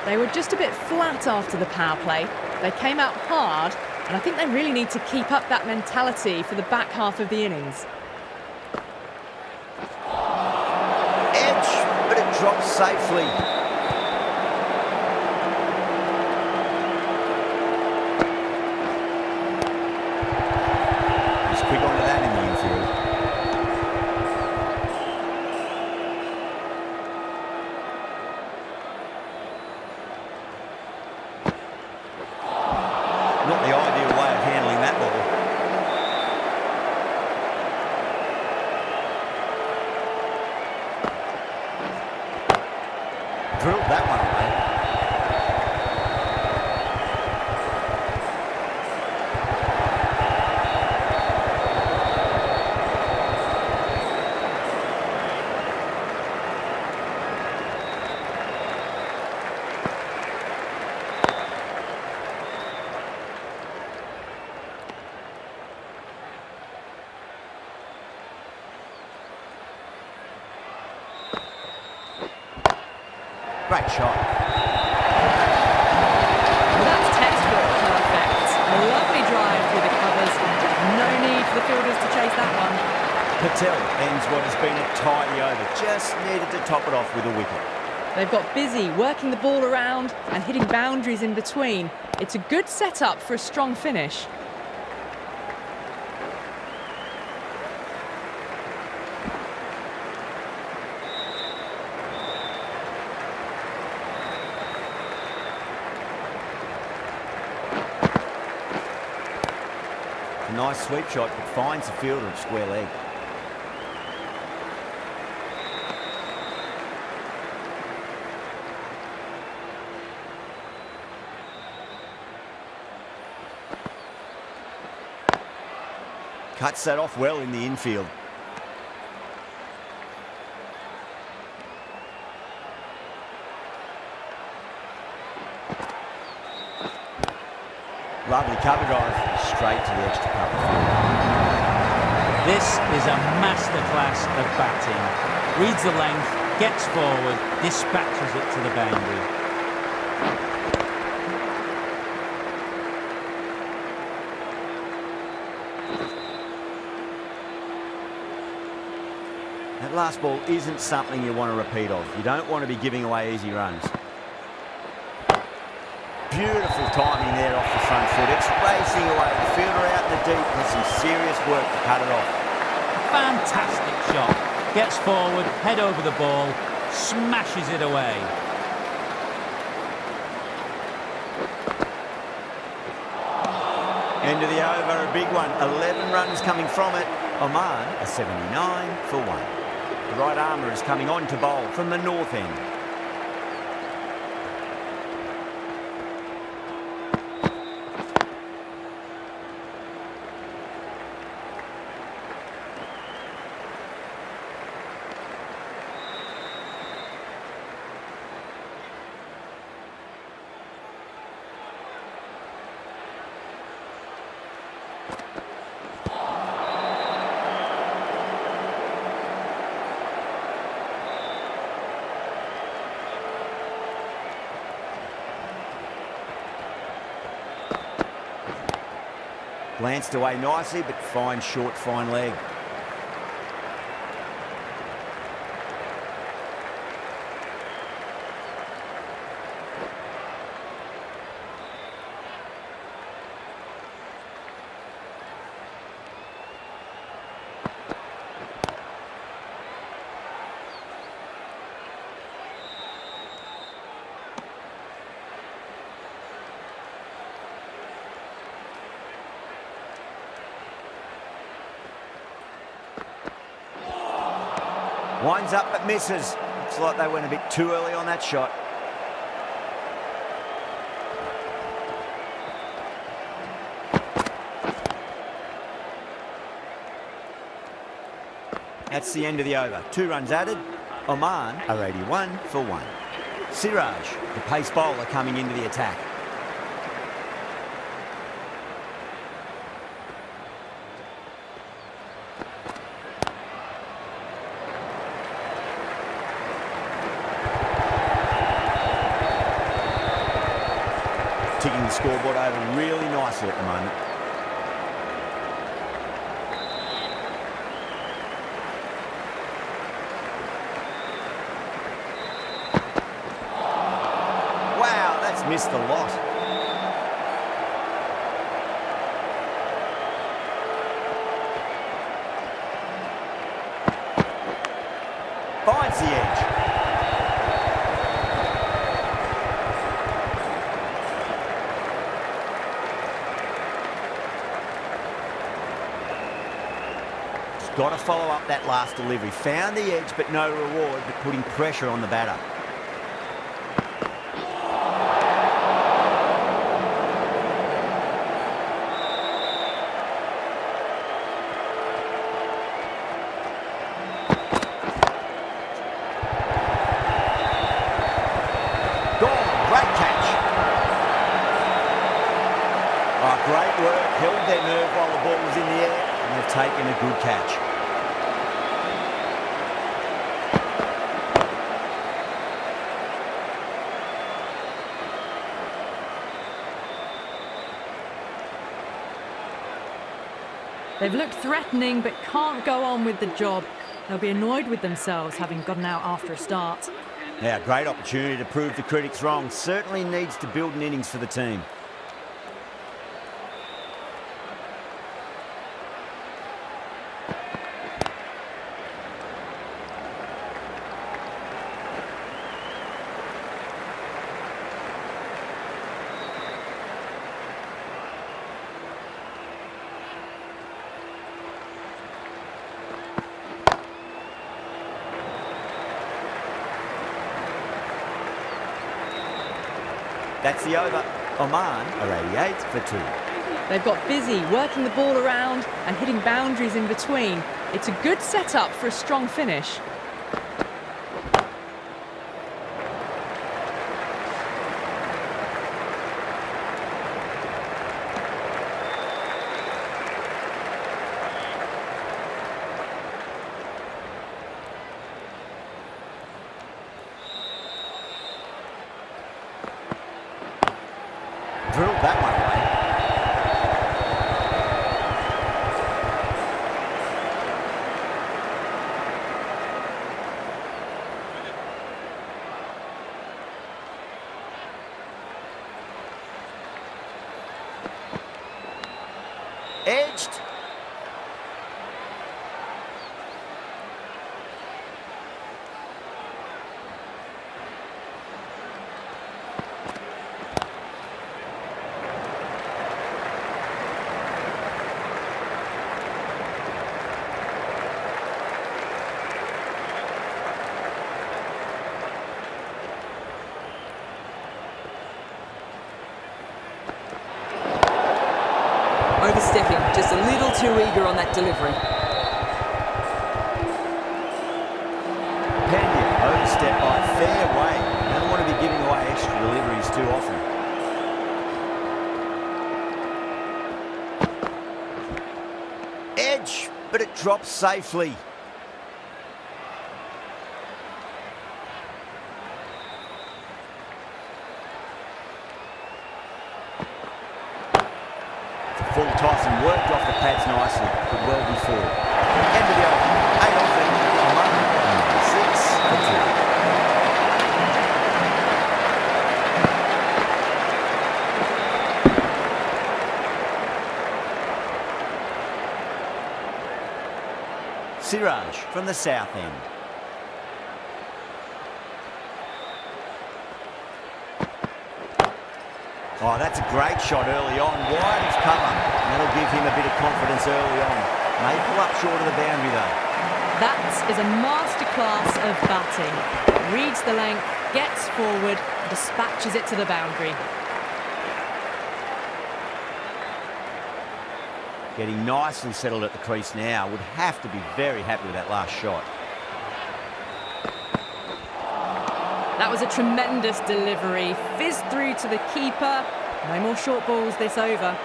Speaker 1: They were just a bit flat after the power play. They came out hard, and I think they really need to keep up that mentality for the back half of the innings.
Speaker 2: Edge, but it drops safely. Just quick onto that in the infield. Not the ideal way of handling that ball. Drilled that one away. Great shot.
Speaker 1: Well, that's textbook perfect. A lovely drive through the covers. No need for the fielders to chase that one.
Speaker 2: Patel ends what has been a tidy over. Just needed to top it off with a wicket.
Speaker 1: They've got busy working the ball around and hitting boundaries in between. It's a good setup for a strong finish.
Speaker 2: A nice sweep shot, but finds the fielder at square leg. Cuts that off well in the infield. Lovely cover drive, straight to the extra cover field.
Speaker 3: This is a masterclass of batting. Reads the length, gets forward, dispatches it to the boundary.
Speaker 2: That last ball isn't something you want to repeat of. You don't want to be giving away easy runs. Beautiful timing there off the front foot. It's racing away. The fielder out in the deep has some serious work to cut it off.
Speaker 3: Fantastic shot. Gets forward, head over the ball, smashes it away.
Speaker 2: End of the over, a big one. 11 runs coming from it. Oman, a 79 for 1. The right armour is coming on to bowl from the north end. Glanced away nicely, but fine short, fine leg. Winds up but misses. Looks like they went a bit too early on that shot. That's the end of the over. 2 runs added. Oman are 81 for 1. Siraj, the pace bowler, coming into the attack. the scoreboard over really nicely at the moment. Wow, that's missed a lot. Finds the edge. He's got to follow up that last delivery. Found the edge, but no reward, but putting pressure on the batter. Great work, held their nerve while the ball was in the air, and they've taken a good catch.
Speaker 1: They've looked threatening but can't go on with the job. They'll be annoyed with themselves having gotten out after a start.
Speaker 2: Now, great opportunity to prove the critics wrong. Certainly needs to build an innings for the team. That's the over. Oman are 88 for 2.
Speaker 1: They've got busy working the ball around and hitting boundaries in between. It's a good setup for a strong finish.
Speaker 2: Drilled that one away. Edged.
Speaker 5: Overstepping, just a little too eager on that delivery.
Speaker 2: Pena overstepped by a fair way. They don't want to be giving away extra deliveries too often. Edge, but it drops safely. Full toss and worked off the pads nicely, but well before. End of the over. 8 off it. Oman, 6 for 2. Siraj from the south end. Oh, that's a great shot early on. Wide of cover. And that'll give him a bit of confidence early on. May pull up short of the boundary though.
Speaker 1: That is a masterclass of batting. Reads the length, gets forward, dispatches it to the boundary.
Speaker 2: Getting nicely settled at the crease now. Would have to be very happy with that last shot.
Speaker 1: That was a tremendous delivery. Fizzed through to the keeper. No more short balls this over.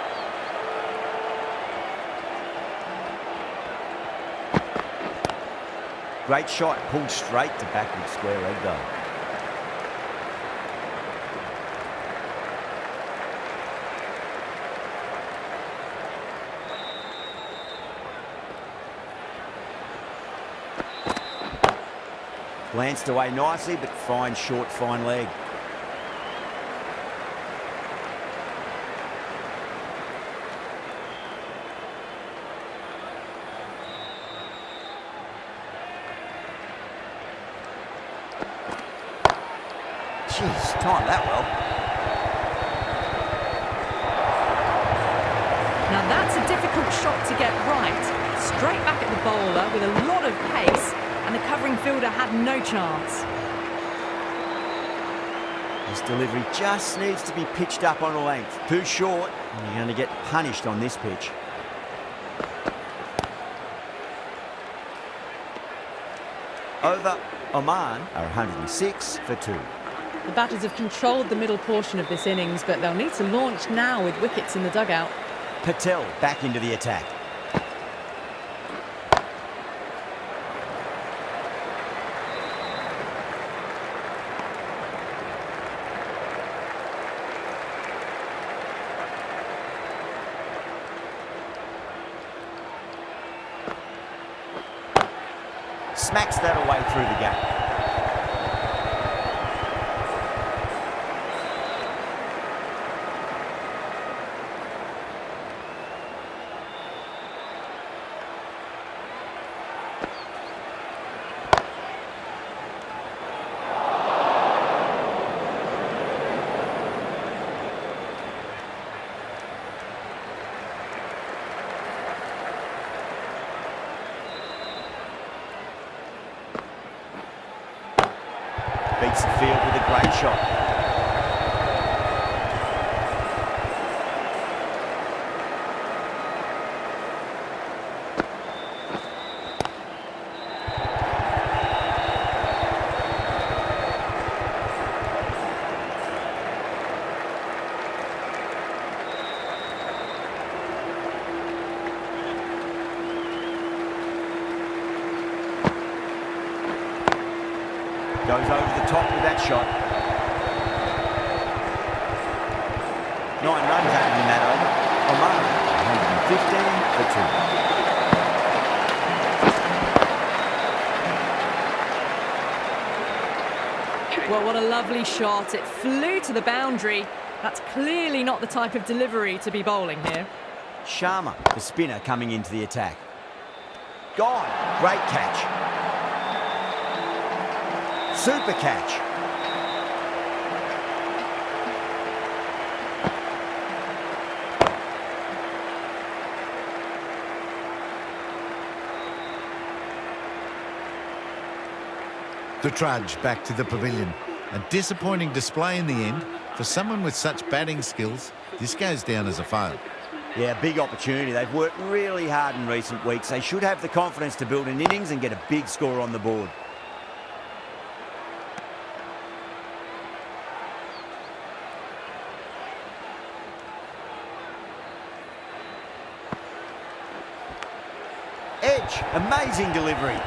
Speaker 2: Great shot. Pulled straight to backward square leg though. Glanced away nicely, but fine short, fine leg. Jeez, timed that well.
Speaker 1: Now that's a difficult shot to get right. Straight back at the bowler with a lot of pace, and the covering fielder had no chance.
Speaker 2: This delivery just needs to be pitched up on a length. Too short, and you're going to get punished on this pitch. Over, Oman are 106 for 2.
Speaker 1: The batters have controlled the middle portion of this innings, but they'll need to launch now with wickets in the dugout.
Speaker 2: Patel back into the attack. Smacks that away through the gap. Beats the field with a great shot. Goes over the top with that shot. 9 runs added in that over. Oman, 115 for 2.
Speaker 1: Well, what a lovely shot. It flew to the boundary. That's clearly not the type of delivery to be bowling here.
Speaker 2: Sharma, the spinner, coming into the attack. Gone. Great catch. Super catch.
Speaker 4: The trudge back to the pavilion. A disappointing display in the end. For someone with such batting skills, this goes down as a fail.
Speaker 2: Yeah, big opportunity. They've worked really hard in recent weeks. They should have the confidence to build an innings and get a big score on the board. Edge, amazing delivery.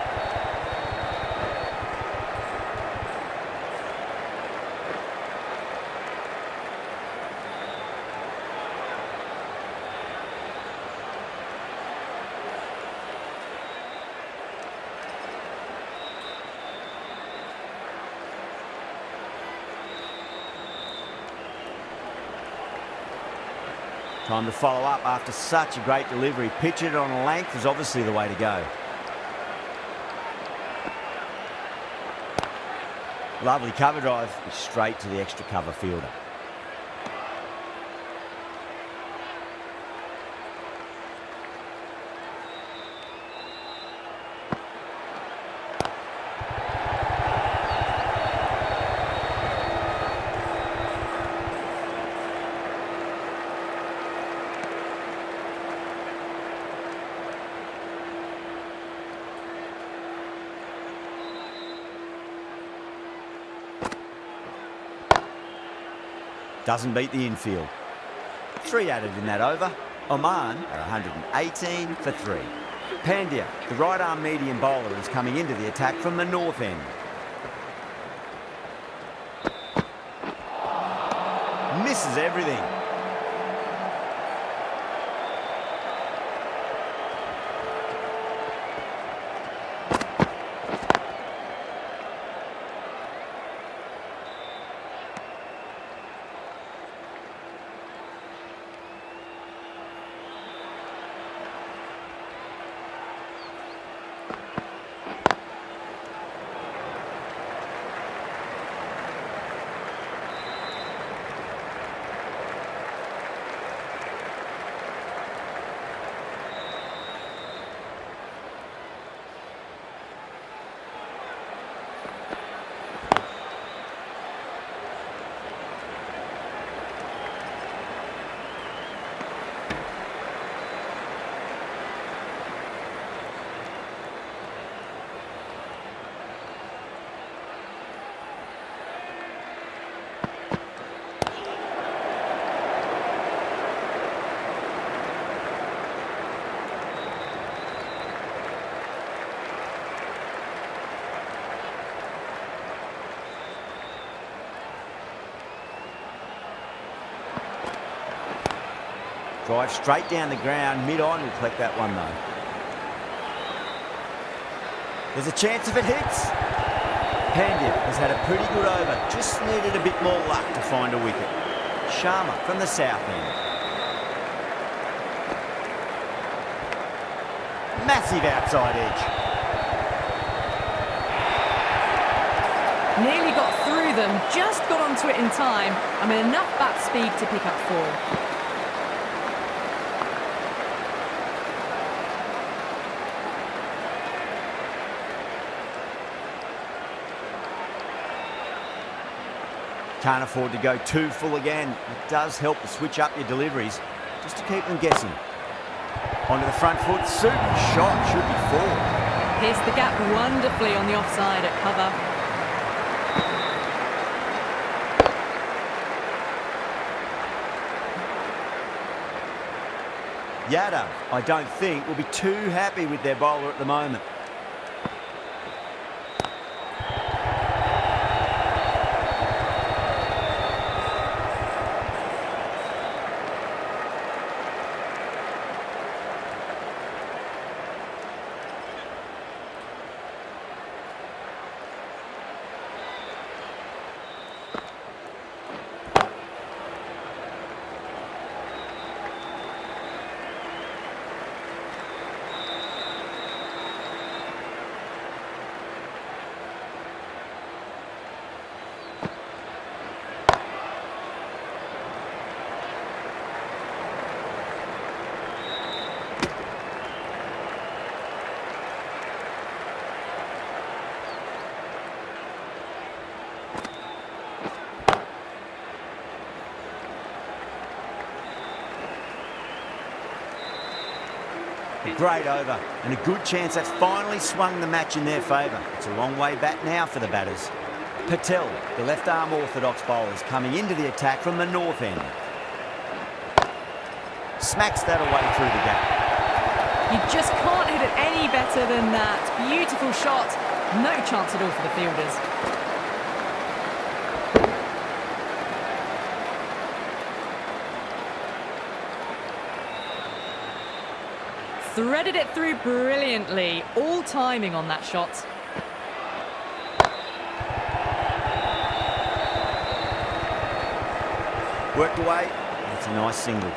Speaker 2: Time to follow up after such a great delivery. Pitch it on a length is obviously the way to go. Lovely cover drive, straight to the extra cover fielder. Doesn't beat the infield. 3 added in that over. Oman are 118 for 3. Pandya, the right-arm medium bowler, is coming into the attack from the north end. Misses everything. Drive straight down the ground. Mid-on will collect that one, though. There's a chance if it hits. Pandya has had a pretty good over. Just needed a bit more luck to find a wicket. Sharma from the south end. Massive outside edge.
Speaker 1: Nearly got through them, just got onto it in time, and with enough bat speed to pick up 4.
Speaker 2: Can't afford to go too full again. It does help to switch up your deliveries, just to keep them guessing. Onto the front foot, super shot, should be 4.
Speaker 1: Pierced the gap wonderfully on the offside at cover.
Speaker 2: Yadav, I don't think, will be too happy with their bowler at the moment. A great over and a good chance that's finally swung the match in their favour. It's a long way back now for the batters. Patel, the left-arm orthodox bowlers, coming into the attack from the north end. Smacks that away through the gap.
Speaker 1: You just can't hit it any better than that. Beautiful shot. No chance at all for the fielders. Threaded it through brilliantly. All timing on that shot.
Speaker 2: Worked away. That's a nice single.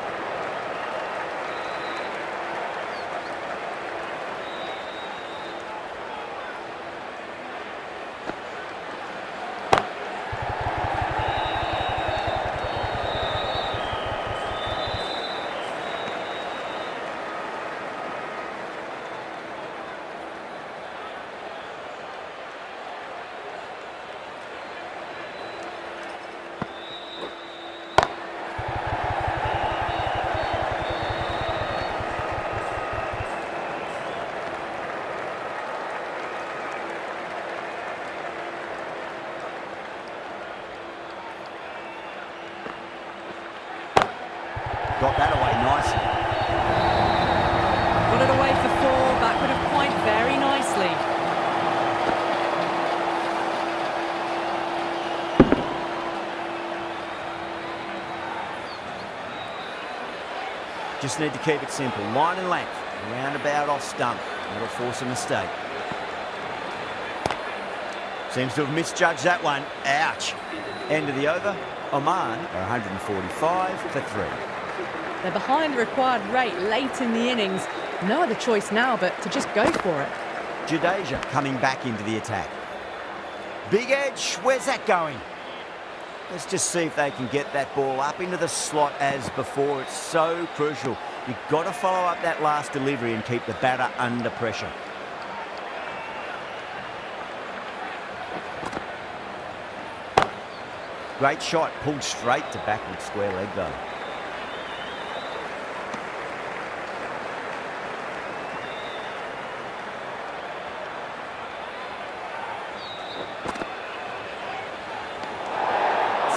Speaker 2: Got that away nicely.
Speaker 1: Got it away for 4, backward of point very nicely.
Speaker 2: Just need to keep it simple. Line and length. Roundabout off stump. That'll force a mistake. Seems to have misjudged that one. Ouch. End of the over. Oman are 145 for 3.
Speaker 1: They're behind the required rate late in the innings. No other choice now but to just go for it.
Speaker 2: Jadeja coming back into the attack. Big edge, where's that going? Let's just see if they can get that ball up into the slot as before. It's so crucial. You've got to follow up that last delivery and keep the batter under pressure. Great shot, pulled straight to backward square leg though.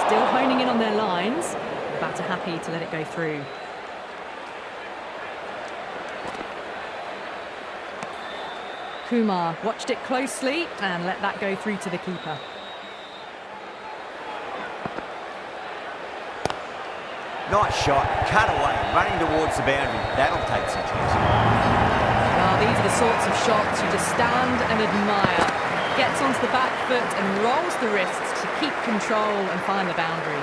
Speaker 1: Still honing in on their lines. The batter happy to let it go through. Kumar watched it closely and let that go through to the keeper.
Speaker 2: Nice shot, cut away, running towards the boundary. That'll take some chance.
Speaker 1: Well, these are the sorts of shots you just stand and admire. Gets onto the back foot and rolls the wrists to keep control and find the boundary.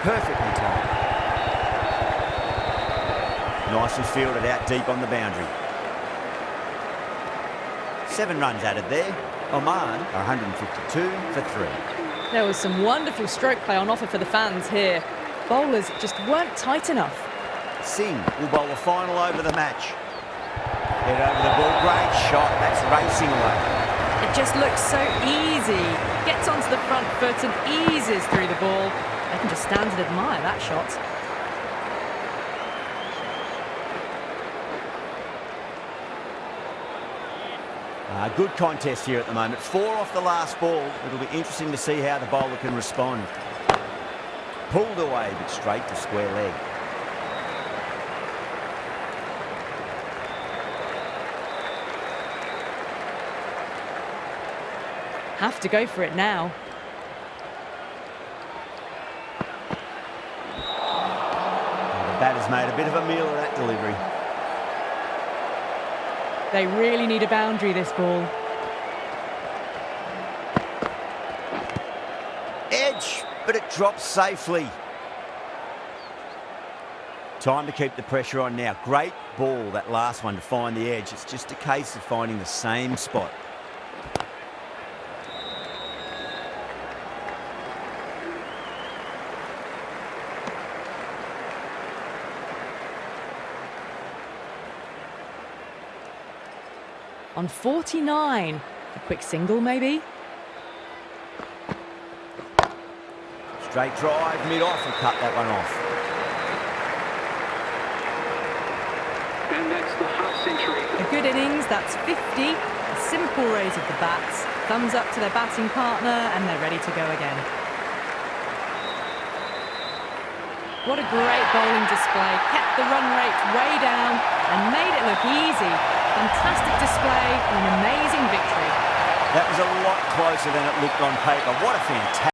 Speaker 2: Perfectly timed. Nicely fielded out deep on the boundary. 7 runs added there. Oman are 152 for 3.
Speaker 1: There was some wonderful stroke play on offer for the fans here. Bowlers just weren't tight enough.
Speaker 2: Singh will bowl the final over the match. Head over the ball, great shot, that's racing away.
Speaker 1: It just looks so easy. Gets onto the front foot and eases through the ball. I can just stand and admire that shot.
Speaker 2: Good contest here at the moment. 4 off the last ball. It'll be interesting to see how the bowler can respond. Pulled away, but straight to square leg.
Speaker 1: Have to go for it now.
Speaker 2: The batter's made a bit of a meal of that delivery.
Speaker 1: They really need a boundary, this ball.
Speaker 2: Edge, but it drops safely. Time to keep the pressure on now. Great ball, that last one, to find the edge. It's just a case of finding the same spot.
Speaker 1: On 49. A quick single, maybe?
Speaker 2: Straight drive, mid-off, and cut that one off.
Speaker 6: And that's the half century.
Speaker 1: A good innings, that's 50. A simple raise of the bats. Thumbs up to their batting partner, and they're ready to go again. What a great bowling display. Kept the run rate way down and made it look easy. Fantastic display and an amazing victory.
Speaker 2: That was a lot closer than it looked on paper. What a fantastic